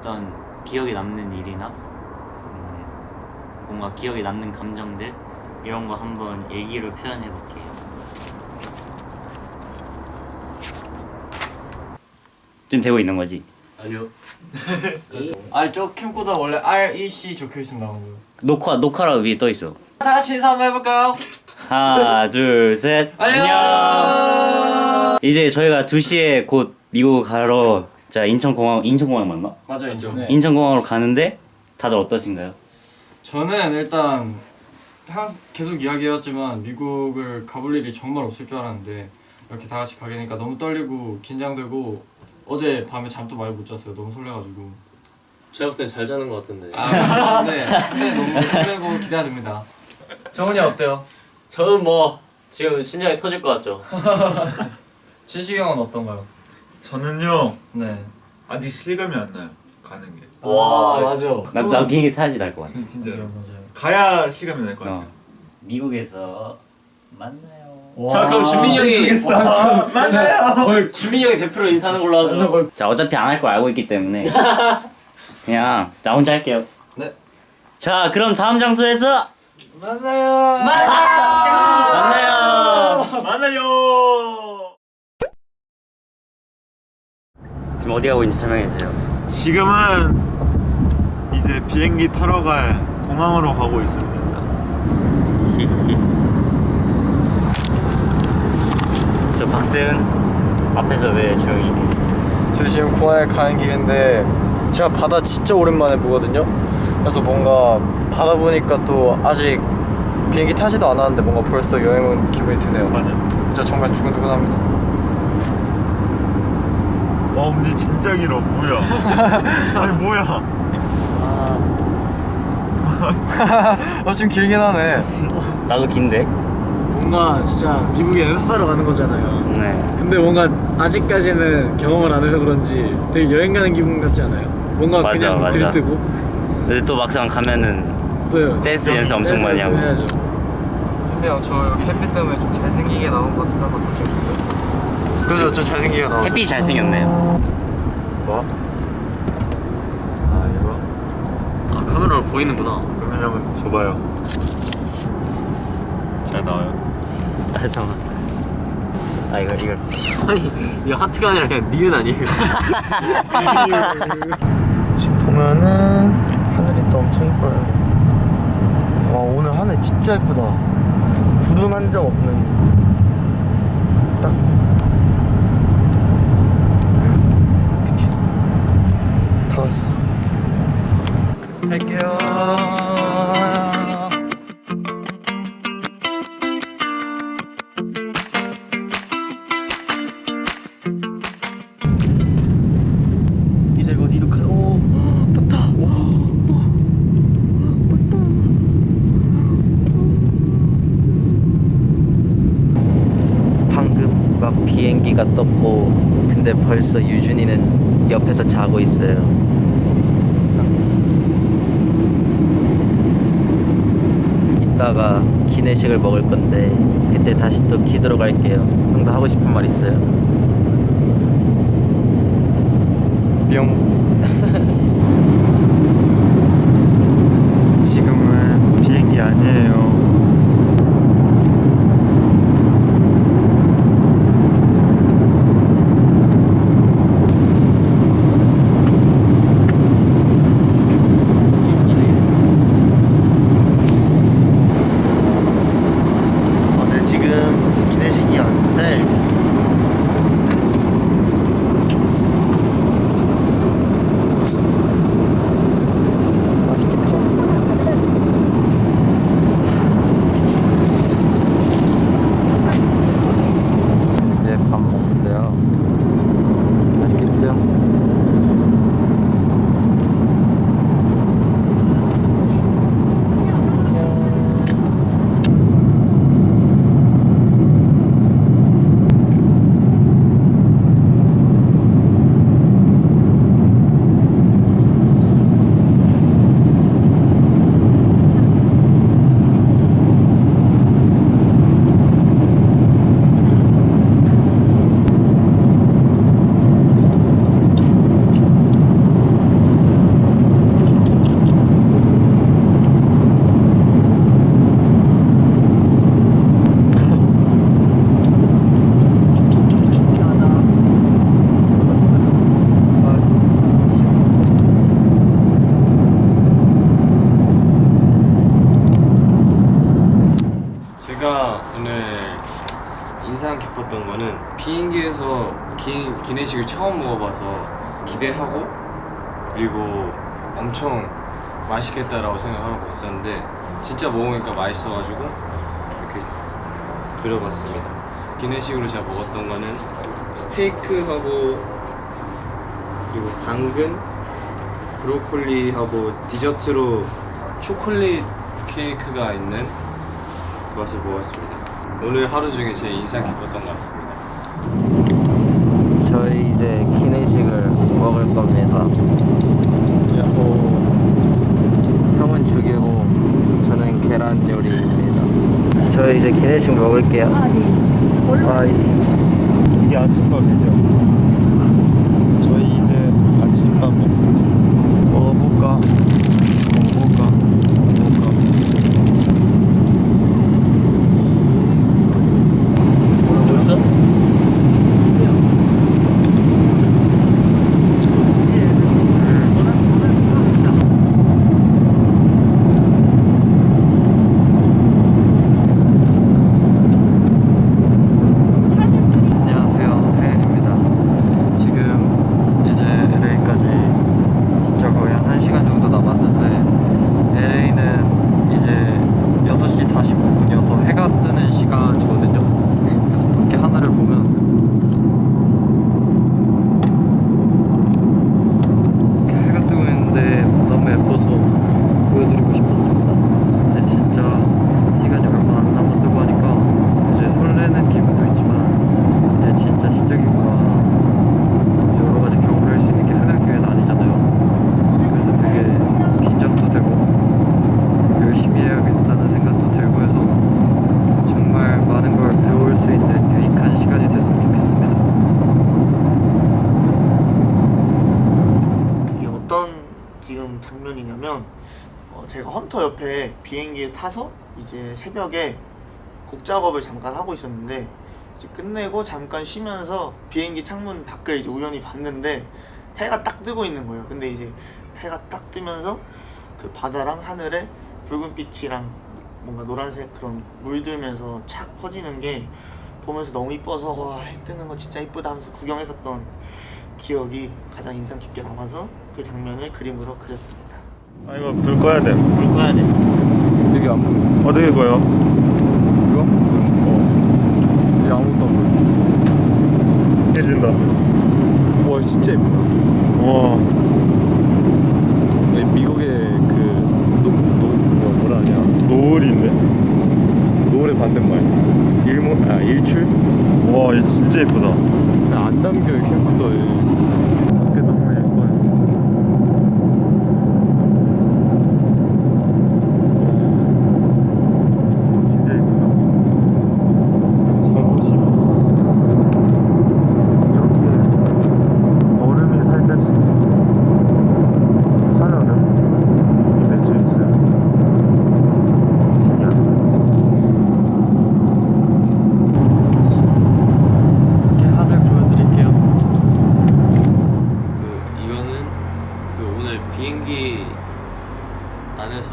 어떤 기억에 남는 일이나 뭔가 기억에 남는 감정들 이런 거 한번 일기로 표현해 볼게요. 지금 되고 있는 거지? 아니요. 아니 저 캠코더 원래 REC 적혀있으면 나오는 거예요. 녹화라고 위에 떠 있어. 다 같이 인사 한번 해볼까요? 하나 둘 셋. 안녕. 이제 저희가 2시에 곧 미국 가러 자 인천공항 맞나? 맞아요 인정. 네. 인천공항으로 가는데 다들 어떠신가요? 저는 일단 계속 이야기해왔지만 미국을 가볼 일이 정말 없을 줄 알았는데 이렇게 다 같이 가게 되니까 너무 떨리고 긴장되고 어제 밤에 잠도 많이 못 잤어요. 너무 설레가지고. 제가 봤을 땐 잘 자는 것 같은데. 근데 너무 설레고 기대됩니다. 정훈이 어때요? 저는 뭐 지금 심장이 터질 것 같죠. 진식이 형은 어떤가요? 저는요 네. 아직 실감이 안 나요. 가는 게. 와, 맞아. 난 비행기 타야지 날 것 같아. 진짜 맞아요. 가야 실감이 날 것 같아요. 미국에서 만나요. 자 그럼 준민이 형이 만나요. 거의 준민이 형이 대표로 인사하는 걸로 하죠. 자 어차피 안 할 거 알고 있기 때문에 그냥 나 혼자 할게요. 네. 자 그럼 다음 장소에서 만나요. 만나요. 지금 어디 가고 있는지 설명해 주세요. 지금은 이제 비행기 타러 갈 공항으로 가고 있습니다. 저 박세은 앞에서 왜 조용히 계시죠? 저 지금 공항에 가는 길인데 제가 바다 진짜 오랜만에 보거든요. 그래서 뭔가 바다 보니까 또 아직 비행기 타지도 않았는데 뭔가 벌써 여행 온 기분이 드네요. 맞아. 진짜 정말 두근두근합니다. 엄지 진짜 길어. 뭐야? 아니 뭐야? 좀 길긴 하네. 나도 긴데. 뭔가 진짜 미국에 연습하러 가는 거잖아요. 네. 근데 뭔가 아직까지는 경험을 안 해서 그런지 되게 여행 가는 기분 같지 않아요? 뭔가 맞아, 그냥 맞아. 들뜨고 근데 또 막상 가면은 또 댄스 연습 엄청 댄스 많이 하고. 해야죠. 근데 형 저 여기 햇빛 때문에 좀 잘생기게 나온 것 같은데 한번 더 찍어줄까요? 그죠? 좀 잘생기게 나오죠? 햇빛이 잘생겼네요. 뭐? 아 이거? 아 카메라로 보이는구나. 그러면 한번 줘봐요. 잘 나와요. 아 잠깐. 아 이걸 아니 이거 하트가 아니라 그냥 니은 아니에요? 지금 보면은 하늘이 또 엄청 이뻐요. 와 오늘 하늘 진짜 예쁘다. 구름 한 점 없는 딱 어떡해 다 왔어. 갈게요. 이제 곧 이륙하. 오 좋다. 방금 막 비행기가 떴고 근데 벌써 유준이는 옆에서 자고 있어요. 이따가 기내식을 먹을 건데 그때 다시 또 기 들어갈게요. 형도 하고 싶은 말 있어요? 뿅. 지금은 비행기 아니에요. 네 지금 기내식이 왔는데 맛있겠죠? 이제 밥 먹는데요. 맛있겠죠? 인상 깊었던 거는 비행기에서 기내식을 처음 먹어봐서 기대하고 그리고 엄청 맛있겠다라고 생각하고 있었는데 진짜 먹으니까 맛있어가지고 이렇게 그려봤습니다. 기내식으로 제가 먹었던 거는 스테이크하고 그리고 당근, 브로콜리하고 디저트로 초콜릿 케이크가 있는 그것을 먹었습니다. 오늘 하루 중에 제일 인상 깊었던 것 같습니다. 저희 이제 기내식을 먹을 겁니다. 형은 죽이고 저는 계란 요리입니다. 저희 이제 기내식 먹을게요. 바이. 이게 아침밥이죠. 저희 이제 아침밥 먹습니다. 먹어볼까? 안녕하세요, 세은입니다. 지금 이제 LA까지 진짜 거의 한 1시간 정도 남았는데 LA는 이제 6시 45분이어서 해가 뜨는 시간이거든요. 그래서 밖에 하늘을 보면 이렇게 해가 뜨고 있는데 너무 예뻐서 보여드리고 싶었습니다. 이제 진짜 시간이 얼마 안 남았다고 하니까 이제 설레는 기분도 있지만 이제 진짜 시작이구나, 여러 가지 경험을 할 수 있는 게 흔한 기회는 아니잖아요. 그래서 되게 긴장도 되고 열심히 해야겠다는 생각도 들고 해서 정말 많은 걸 배울 수 있는 유익한 시간이 됐으면 좋겠습니다. 이게 어떤 지금 장면이냐면 제가 헌터 옆에 비행기에 타서 이제 새벽에 곡 작업을 잠깐 하고 있었는데 이제 끝내고 잠깐 쉬면서 비행기 창문 밖을 이제 우연히 봤는데 해가 딱 뜨고 있는 거예요. 근데 이제 해가 딱 뜨면서 그 바다랑 하늘에 붉은빛이랑 뭔가 노란색 그런 물들면서 착 퍼지는 게 보면서 너무 이뻐서 와, 해 뜨는 거 진짜 이쁘다 하면서 구경했었던 기억이 가장 인상 깊게 남아서 그 장면을 그림으로 그렸습니다. 아 이거 불 꺼야 돼. 불 꺼야 돼. 여기 안 보여. 어떻게 꺼요? 이거? 여기 아무것도 안 보여. 해진다. 와 진짜 예쁘다. 와. 미국의 그 뭐라 하냐, 노을인데? 노을의 반대말 일출? 와, 얘 진짜 예쁘다. 안 담겨 이렇게 예쁘다. 밖에 너무 예뻐요. 진짜 예쁘다. 잘 보시면 여기에 얼음이 살짝씩 살얼음 맺혀 있어요. 신기하다. 이렇게 하늘 보여드릴게요. 이거는 오늘 비행기 안에서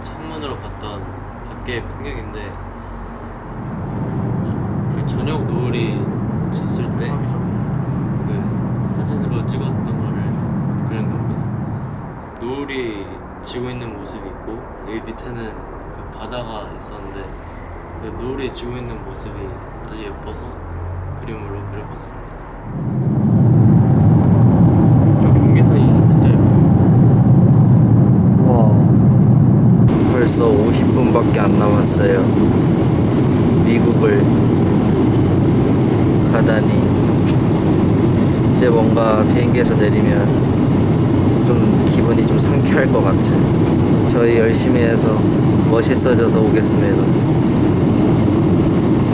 창문으로 봤던 밖의 풍경인데 그 저녁 노을이 졌을 때 그 사진으로 찍었던 거를 그린 겁니다. 노을이 지고 있는 모습이 있고 여기 밑에는 그 바다가 있었는데 그 노을이 지고 있는 모습이 아주 예뻐서 그림으로 그려봤습니다. 저 경계선이 진짜 예뻐요. 와, 벌써 50분밖에 안 남았어요. 미국을 가다니 이제 뭔가 비행기에서 내리면 좀 기분이 좀 상쾌할 것 같은, 저희 열심히 해서 멋있어져서 오겠습니다.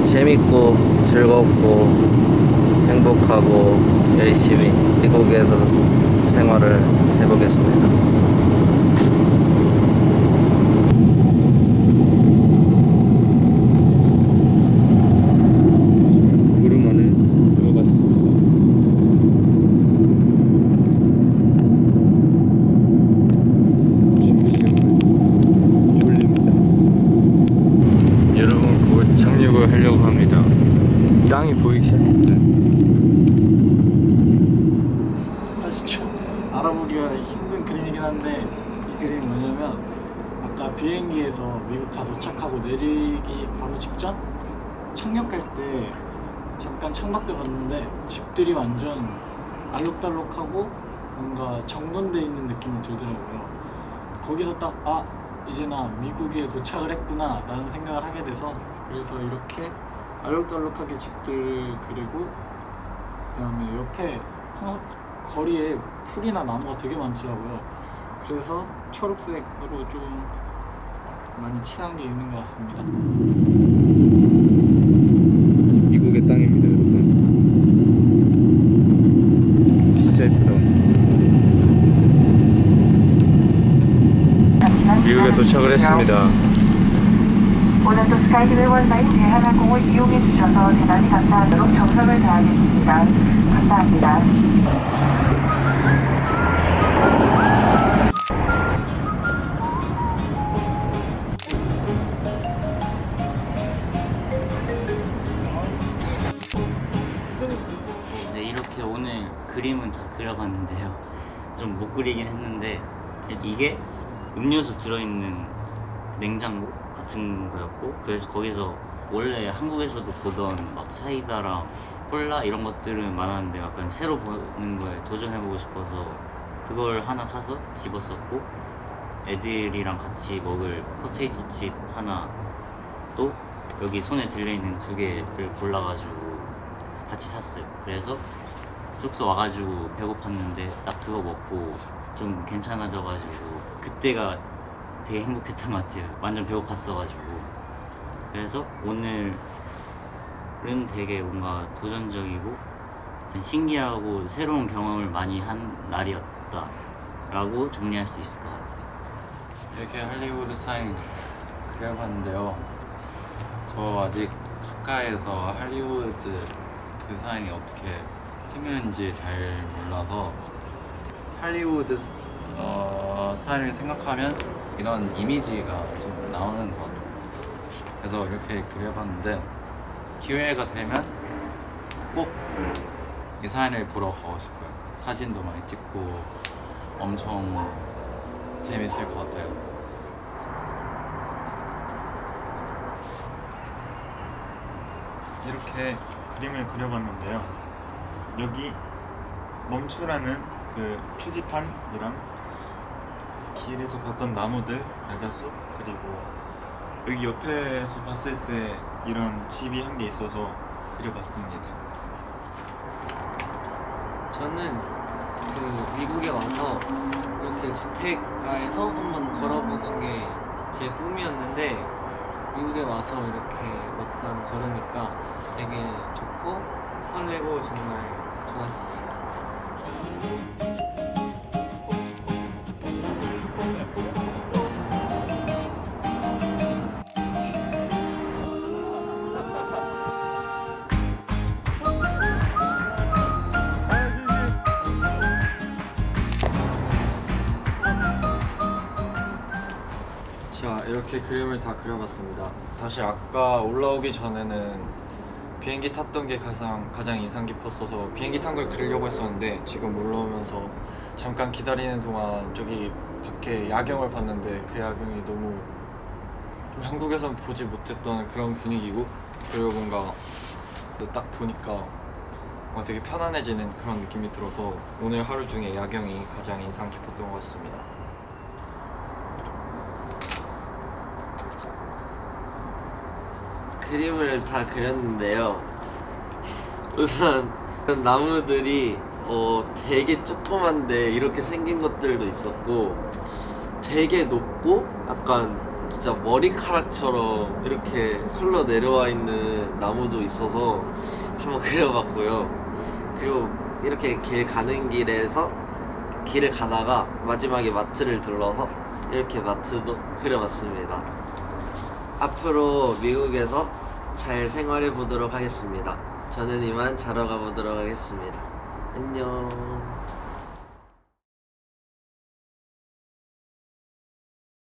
재밌고 즐겁고 행복하고 열심히 미국에서 생활을 해보겠습니다. 구름 안에 들어갔습니다. 여러분 곧 착륙을 하려고 합니다. 땅이 보이기 시작했어요. 사실 좀 알아보기가 힘든 그림이긴 한데 이 그림이 뭐냐면 아까 비행기에서 미국 다 도착하고 내리기 바로 직전 착륙할 때 잠깐 창밖을 봤는데 집들이 완전 알록달록하고 뭔가 정돈돼 있는 느낌이 들더라고요. 거기서 딱 이제 나 미국에 도착을 했구나 라는 생각을 하게 돼서 그래서 이렇게 알록달록하게 집들 그리고 그 다음에 옆에 거리에 풀이나 나무가 되게 많더라고요. 그래서 초록색으로 좀 많이 칠한 게 있는 것 같습니다. 미국의 땅입니다, 여러분. 진짜 예쁘다. 미국에 도착을 했습니다. 오늘도 스카이드웨이 원사인 대한항공을 이용해 주셔서 대단히 감사하도록 정성을 다하겠습니다. 감사합니다. 네, 이렇게 오늘 그림은 다 그려봤는데요. 좀 못 그리긴 했는데 이게 음료수 들어있는 냉장고 같은 거였고 그래서 거기서 원래 한국에서도 보던 막 사이다랑 콜라 이런 것들은 많았는데 약간 새로 보는 거에 도전해보고 싶어서 그걸 하나 사서 집었었고 애들이랑 같이 먹을 포테이토 칩 하나 또 여기 손에 들려있는 2개를 골라가지고 같이 샀어요. 그래서 숙소 와가지고 배고팠는데 딱 그거 먹고 좀 괜찮아져가지고 그때가 되게 행복했던 것 같아요. 완전 배고팠어가지고. 그래서 오늘은 되게 뭔가 도전적이고 신기하고 새로운 경험을 많이 한 날이었다 라고 정리할 수 있을 것 같아요. 이렇게 할리우드 사인 그려봤는데요. 저 아직 가까이에서 할리우드 그 사인이 어떻게 생겼는지 잘 몰라서 할리우드 사인을 생각하면 이런 이미지가 좀 나오는 것 같아요. 그래서 이렇게 그려봤는데 기회가 되면 꼭 이 사인을 보러 가고 싶어요. 사진도 많이 찍고 엄청 재밌을 것 같아요. 이렇게 그림을 그려봤는데요. 여기 멈추라는 그 표지판이랑 길에서 봤던 나무들, 야자수, 그리고 여기 옆에서 봤을 때 이런 집이 한 개 있어서 그려봤습니다. 저는 그 미국에 와서 이렇게 주택가에서 한번 걸어보는 게 제 꿈이었는데 미국에 와서 이렇게 막상 걸으니까 되게 좋고 설레고 정말 좋았습니다. 자, 이렇게 그림을 다 그려봤습니다. 사실 아까 올라오기 전에는 비행기 탔던 게 가장 인상 깊었어서 비행기 탄 걸 그리려고 했었는데 지금 올라오면서 잠깐 기다리는 동안 저기 밖에 야경을 봤는데 그 야경이 너무 좀 한국에선 보지 못했던 그런 분위기고 그리고 뭔가 딱 보니까 뭔가 되게 편안해지는 그런 느낌이 들어서 오늘 하루 중에 야경이 가장 인상 깊었던 것 같습니다. 그림을 다 그렸는데요. 우선 나무들이 되게 조그만데 이렇게 생긴 것들도 있었고 되게 높고 약간 진짜 머리카락처럼 이렇게 흘러내려와 있는 나무도 있어서 한번 그려봤고요. 그리고 이렇게 길 가는 길을 가다가 마지막에 마트를 들러서 이렇게 마트도 그려봤습니다. 앞으로 미국에서 잘 생활해 보도록 하겠습니다. 저는 이만 자러 가보도록 하겠습니다. 안녕.